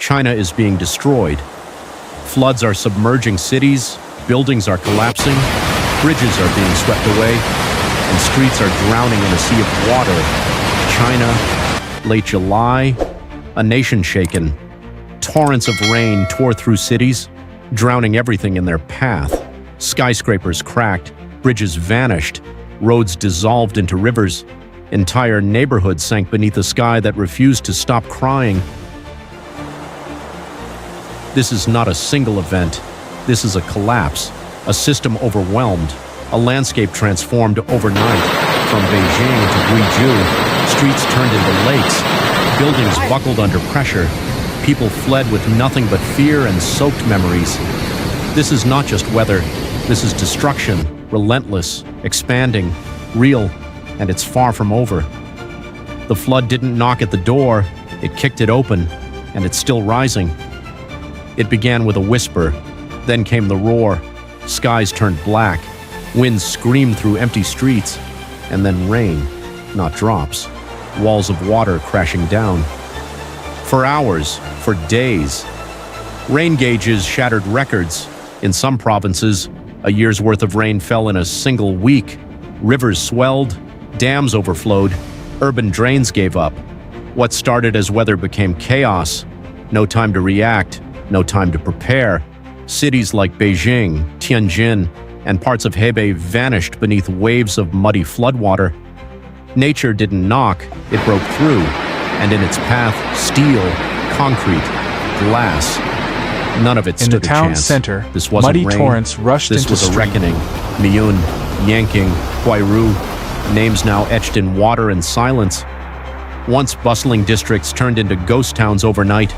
China is being destroyed. Floods are submerging cities, buildings are collapsing, bridges are being swept away, and streets are drowning in a sea of water. China, late July, a nation shaken. Torrents of rain tore through cities, drowning everything in their path. Skyscrapers cracked, bridges vanished, roads dissolved into rivers. Entire neighborhoods sank beneath a sky that refused to stop crying. This is not a single event. This is a collapse, a system overwhelmed, a landscape transformed overnight. From Beijing to Guizhou, streets turned into lakes, buildings buckled under pressure. People fled with nothing but fear and soaked memories. This is not just weather. This is destruction, relentless, expanding, real, and it's far from over. The flood didn't knock at the door, it kicked it open, and it's still rising. It began with a whisper, then came the roar. Skies turned black, winds screamed through empty streets, and then rain, not drops. Walls of water crashing down. For hours, for days. Rain gauges shattered records. In some provinces, a year's worth of rain fell in a single week. Rivers swelled, dams overflowed, urban drains gave up. What started as weather became chaos. No time to react, no time to prepare. Cities like Beijing, Tianjin, and parts of Hebei vanished beneath waves of muddy floodwater. Nature didn't knock, it broke through, and in its path, steel, concrete, glass. None of it stood a chance. In the town center, this wasn't muddy rain. torrents rushed into This was a stream. reckoning. Miyun, Yanqing, Huairu, names now etched in water and silence. Once bustling districts turned into ghost towns overnight,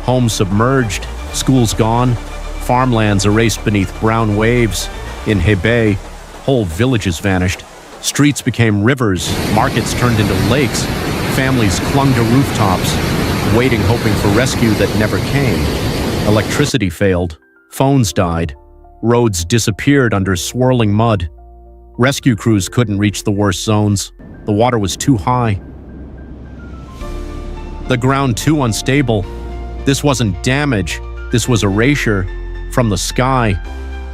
homes submerged, schools gone, farmlands erased beneath brown waves. In Hebei, whole villages vanished. Streets became rivers, markets turned into lakes, families clung to rooftops, waiting, hoping for rescue that never came. Electricity failed, phones died, roads disappeared under swirling mud. Rescue crews couldn't reach the worst zones. The water was too high. The ground too unstable. This wasn't damage, this was erasure. From the sky,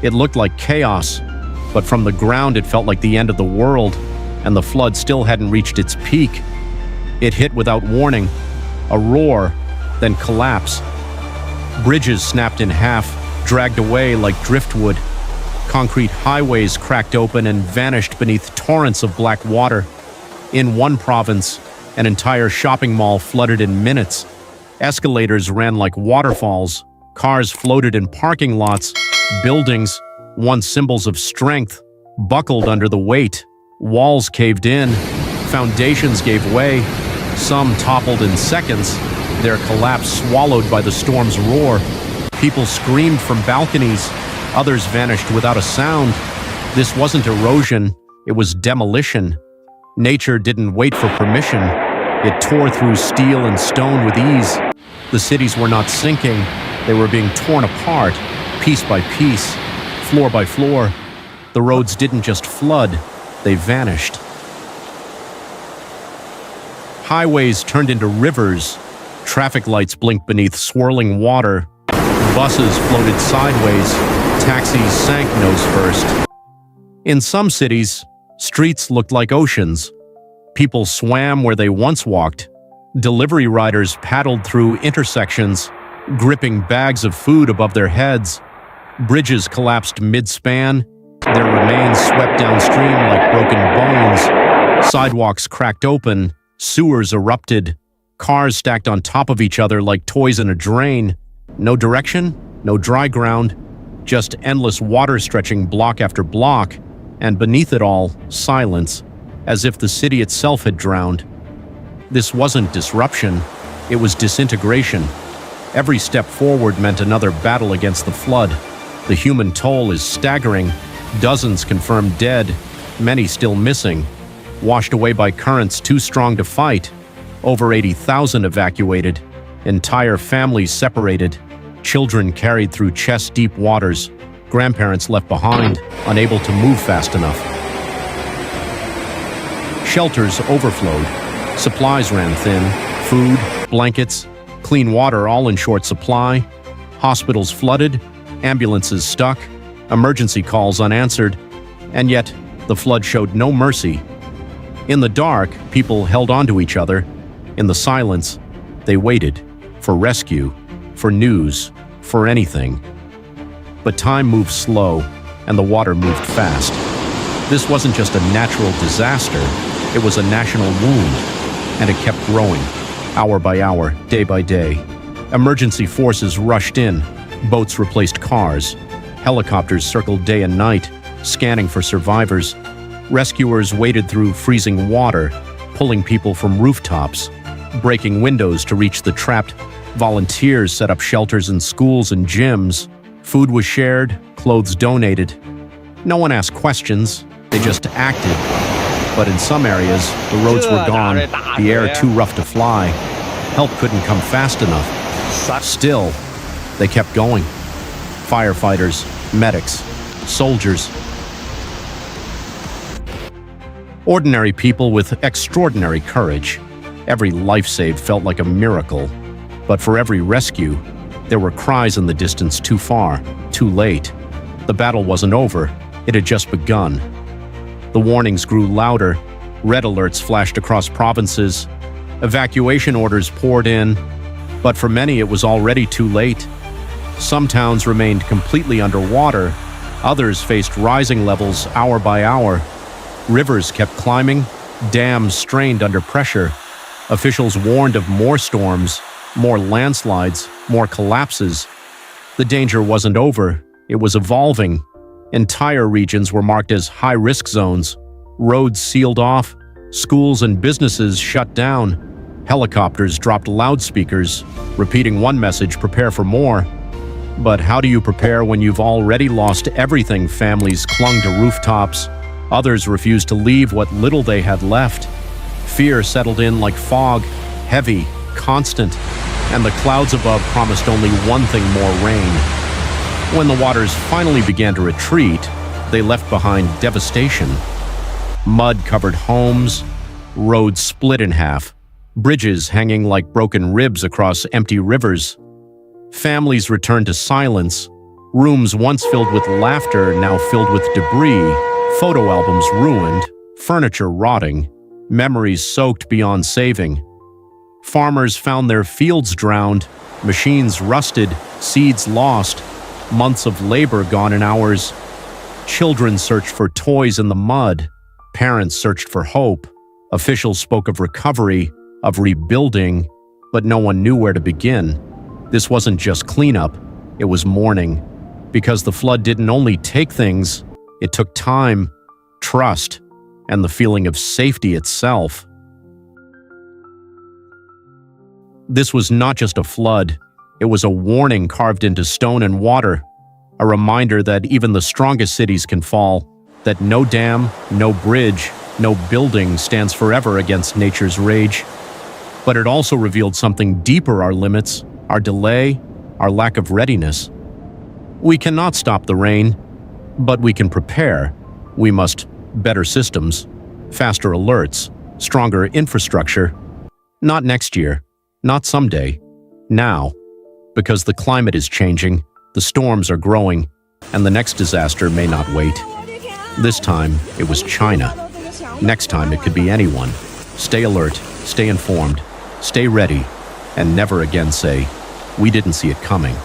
it looked like chaos, but from the ground it felt like the end of the world, and the flood still hadn't reached its peak. It hit without warning, a roar, then collapse. Bridges snapped in half, dragged away like driftwood. Concrete highways cracked open and vanished beneath torrents of black water. In one province, an entire shopping mall flooded in minutes. Escalators ran like waterfalls. Cars floated in parking lots. Buildings, once symbols of strength, buckled under the weight. Walls caved in. Foundations gave way. Some toppled in seconds, their collapse swallowed by the storm's roar. People screamed from balconies. Others vanished without a sound. This wasn't erosion, it was demolition. Nature didn't wait for permission. It tore through steel and stone with ease. The cities were not sinking, they were being torn apart, piece by piece, floor by floor. The roads didn't just flood, they vanished. Highways turned into rivers. Traffic lights blinked beneath swirling water. Buses floated sideways. Taxis sank nose first. In some cities, streets looked like oceans. People swam where they once walked. Delivery riders paddled through intersections, gripping bags of food above their heads. Bridges collapsed mid-span. Their remains swept downstream like broken bones. Sidewalks cracked open. Sewers erupted. Cars stacked on top of each other like toys in a drain. No direction, no dry ground, just endless water stretching block after block, and beneath it all, silence, as if the city itself had drowned. This wasn't disruption, it was disintegration. Every step forward meant another battle against the flood. The human toll is staggering. Dozens confirmed dead, many still missing. Washed away by currents too strong to fight. Over 80,000 evacuated. Entire families separated. Children carried through chest-deep waters. Grandparents left behind, unable to move fast enough. Shelters overflowed. Supplies ran thin. Food, blankets, Clean water all in short supply, hospitals flooded, ambulances stuck, emergency calls unanswered, and yet the flood showed no mercy. In the dark, people held on to each other. In the silence, they waited for rescue, for news, for anything. But time moved slow, and the water moved fast. This wasn't just a natural disaster, it was a national wound, and it kept growing, hour by hour, day by day. Emergency forces rushed in, boats replaced cars, helicopters circled day and night, scanning for survivors. Rescuers waded through freezing water, pulling people from rooftops, breaking windows to reach the trapped. Volunteers set up shelters in schools and gyms. Food was shared, clothes donated. No one asked questions, they just acted. But in some areas, the roads were gone, the air too rough to fly. Help couldn't come fast enough. Still, they kept going. Firefighters, medics, soldiers. Ordinary people with extraordinary courage. Every life saved felt like a miracle. But for every rescue, there were cries in the distance too far, too late. The battle wasn't over, it had just begun. The warnings grew louder, red alerts flashed across provinces, evacuation orders poured in, but for many it was already too late. Some towns remained completely underwater, others faced rising levels hour by hour. Rivers kept climbing, dams strained under pressure. Officials warned of more storms, more landslides, more collapses. The danger wasn't over, it was evolving. Entire regions were marked as high-risk zones, roads sealed off, schools and businesses shut down. Helicopters dropped loudspeakers, repeating one message, "Prepare for more." But how do you prepare when you've already lost everything? Families clung to rooftops. Others refused to leave what little they had left. Fear settled in like fog, heavy, constant, and the clouds above promised only one thing: more rain. When the waters finally began to retreat, they left behind devastation. Mud covered homes, roads split in half, bridges hanging like broken ribs across empty rivers. Families returned to silence, rooms once filled with laughter now filled with debris, photo albums ruined, furniture rotting, memories soaked beyond saving. Farmers found their fields drowned, machines rusted, seeds lost, months of labor gone in hours. Children searched for toys in the mud. Parents searched for hope. Officials spoke of recovery, of rebuilding, but no one knew where to begin. This wasn't just cleanup, it was mourning. Because the flood didn't only take things, it took time, trust, and the feeling of safety itself. This was not just a flood, it was a warning carved into stone and water, a reminder that even the strongest cities can fall, that no dam, no bridge, no building stands forever against nature's rage. But it also revealed something deeper: our limits, our delay, our lack of readiness. We cannot stop the rain, but we can prepare. We must better systems, faster alerts, stronger infrastructure. Not next year, not someday, now. Because the climate is changing, the storms are growing, and the next disaster may not wait. This time, it was China. Next time, it could be anyone. Stay alert, stay informed, stay ready, and never again say, "We didn't see it coming."